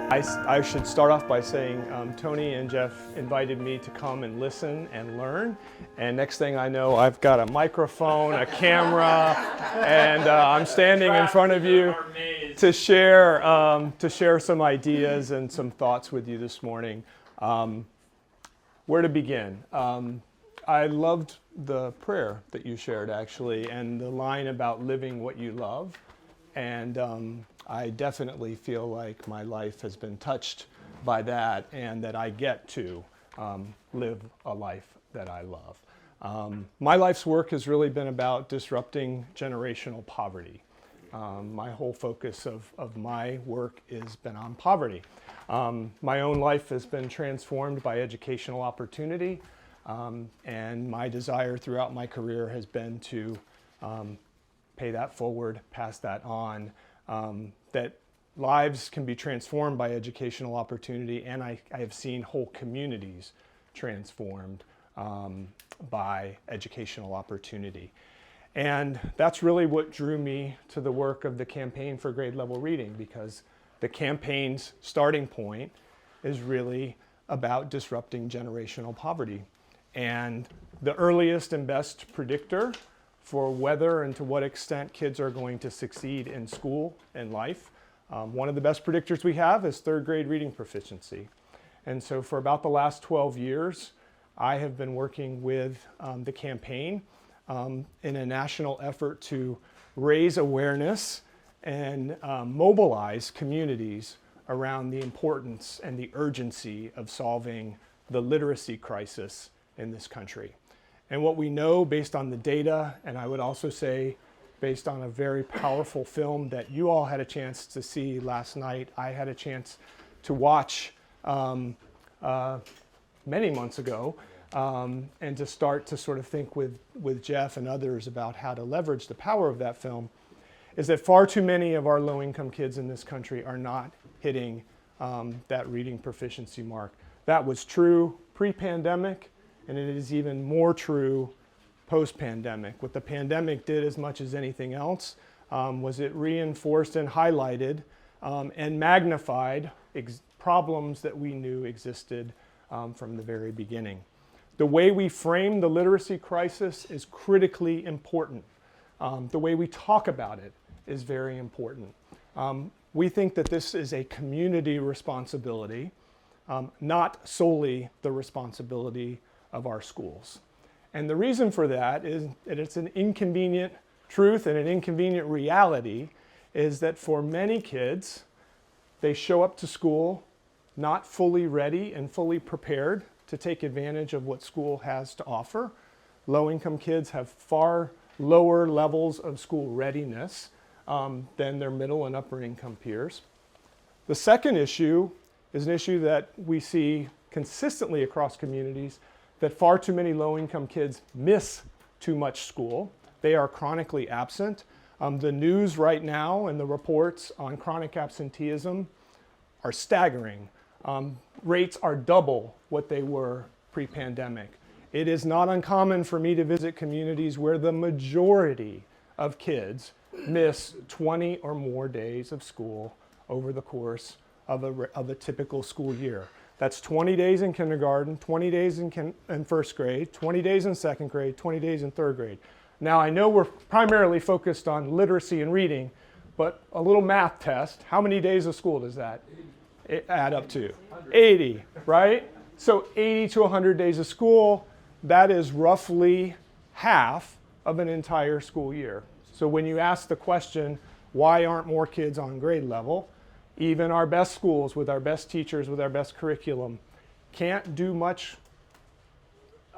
I should start off by saying Tony and Jeff invited me to come and listen and learn, and next thing I know I've got a microphone, a camera, and I'm standing in front of you to share some ideas and some thoughts with you this morning. Where to begin? I loved the prayer that you shared actually, and the line about living what you love, and I definitely feel like my life has been touched by that, and that I get to live a life that I love. My life's work has really been about disrupting generational poverty. My whole focus of my work has been on poverty. My own life has been transformed by educational opportunity, and my desire throughout my career has been to pay that forward, pass that on, that lives can be transformed by educational opportunity, and I have seen whole communities transformed by educational opportunity. And that's really what drew me to the work of the Campaign for Grade Level Reading, because the campaign's starting point is really about disrupting generational poverty. And the earliest and best predictor for whether and to what extent kids are going to succeed in school and life, one of the best predictors we have is third grade reading proficiency. And so for about the last 12 years, I have been working with the campaign in a national effort to raise awareness and mobilize communities around the importance and the urgency of solving the literacy crisis in this country. And what we know based on the data, and I would also say based on a very powerful film that you all had a chance to see last night, I had a chance to watch many months ago, and to start to sort of think with Jeff and others about how to leverage the power of that film, is that far too many of our low-income kids in this country are not hitting that reading proficiency mark. That was true pre-pandemic, and it is even more true post-pandemic. What the pandemic did as much as anything else was it reinforced and highlighted and magnified problems that we knew existed from the very beginning. The way we frame the literacy crisis is critically important. The way we talk about it is very important. We think that this is a community responsibility, not solely the responsibility of our schools. And the reason for that is that it's an inconvenient truth and an inconvenient reality, is that for many kids, they show up to school not fully ready and fully prepared to take advantage of what school has to offer. Low-income kids have far lower levels of school readiness than their middle and upper income peers. The second issue is an issue that we see consistently across communities, that far too many low-income kids miss too much school. They are chronically absent. The news right now and the reports on chronic absenteeism are staggering. Rates are double what they were pre-pandemic. It is not uncommon for me to visit communities where the majority of kids miss 20 or more days of school over the course of a typical school year. That's 20 days in kindergarten, 20 days in first grade, 20 days in second grade, 20 days in third grade. Now, I know we're primarily focused on literacy and reading, but a little math test, how many days of school does that add up to? 80, right? So 80 to 100 days of school, that is roughly half of an entire school year. So when you ask the question, why aren't more kids on grade level? Even our best schools with our best teachers, with our best curriculum, can't do much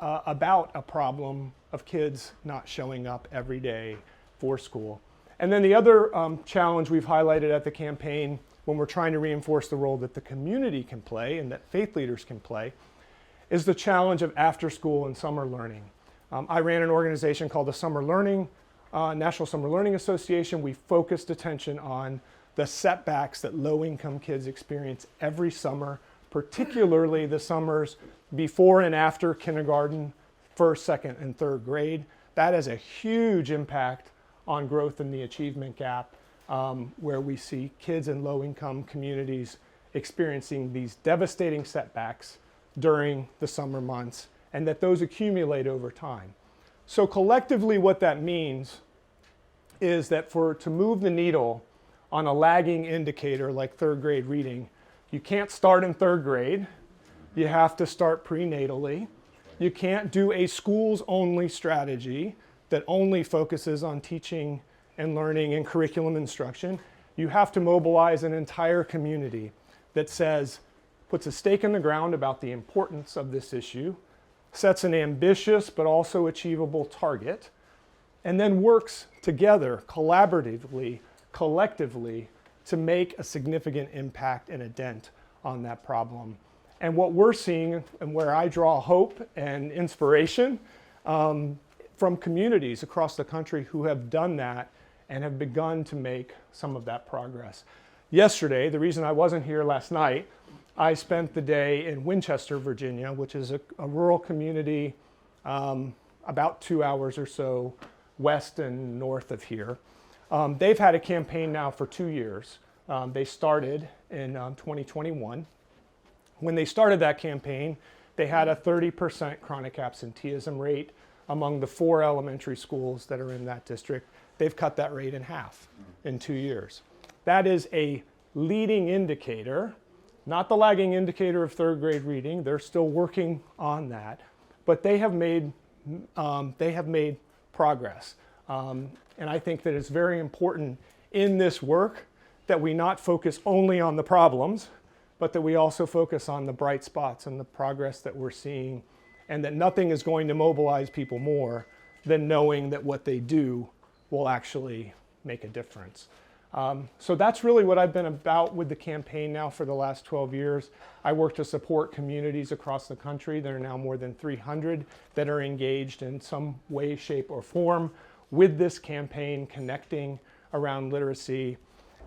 about a problem of kids not showing up every day for school. And then the other challenge we've highlighted at the campaign when we're trying to reinforce the role that the community can play and that faith leaders can play is the challenge of after school and summer learning. I ran an organization called the National Summer Learning Association. We focused attention on the setbacks that low-income kids experience every summer, particularly the summers before and after kindergarten, first, second, and third grade. That has a huge impact on growth in the achievement gap. where we see kids in low-income communities experiencing these devastating setbacks during the summer months, and that those accumulate over time. So collectively, what that means is that to move the needle on a lagging indicator like third grade reading, you can't start in third grade. You have to start prenatally. You can't do a schools-only strategy that only focuses on teaching and learning and curriculum instruction. You have to mobilize an entire community that puts a stake in the ground about the importance of this issue, sets an ambitious but also achievable target, and then works together collaboratively, collectively, to make a significant impact and a dent on that problem. And what we're seeing, and where I draw hope and inspiration from communities across the country who have done that and have begun to make some of that progress. Yesterday, the reason I wasn't here last night, I spent the day in Winchester, Virginia, which is a rural community about 2 hours or so west and north of here. They've had a campaign now for 2 years. They started in 2021. When they started that campaign, they had a 30% chronic absenteeism rate among the 4 elementary schools that are in that district. They've cut that rate in half in 2 years. That is a leading indicator, not the lagging indicator of third grade reading. They're still working on that, but they have made progress. And I think that it's very important in this work that we not focus only on the problems, but that we also focus on the bright spots and the progress that we're seeing, and that nothing is going to mobilize people more than knowing that what they do will actually make a difference. So that's really what I've been about with the campaign now for the last 12 years. I work to support communities across the country. There are now more than 300 that are engaged in some way, shape, or form with this campaign, connecting around literacy.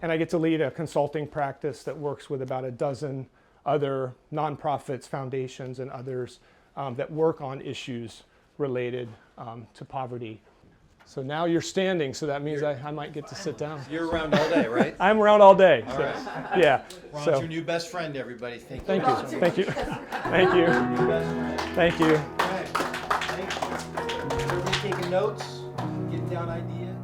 And I get to lead a consulting practice that works with about a dozen other nonprofits, foundations, and others that work on issues related to poverty. So now you're standing, so that means I might get to sit down. You're around all day, right? I'm around all day. All so, right. Yeah. Ron's So your new best friend, everybody. Thank you. thank you. Thank you. Thank you. Your new best friend. Thank you. Okay. Thank you. Everybody taking notes, getting down ideas.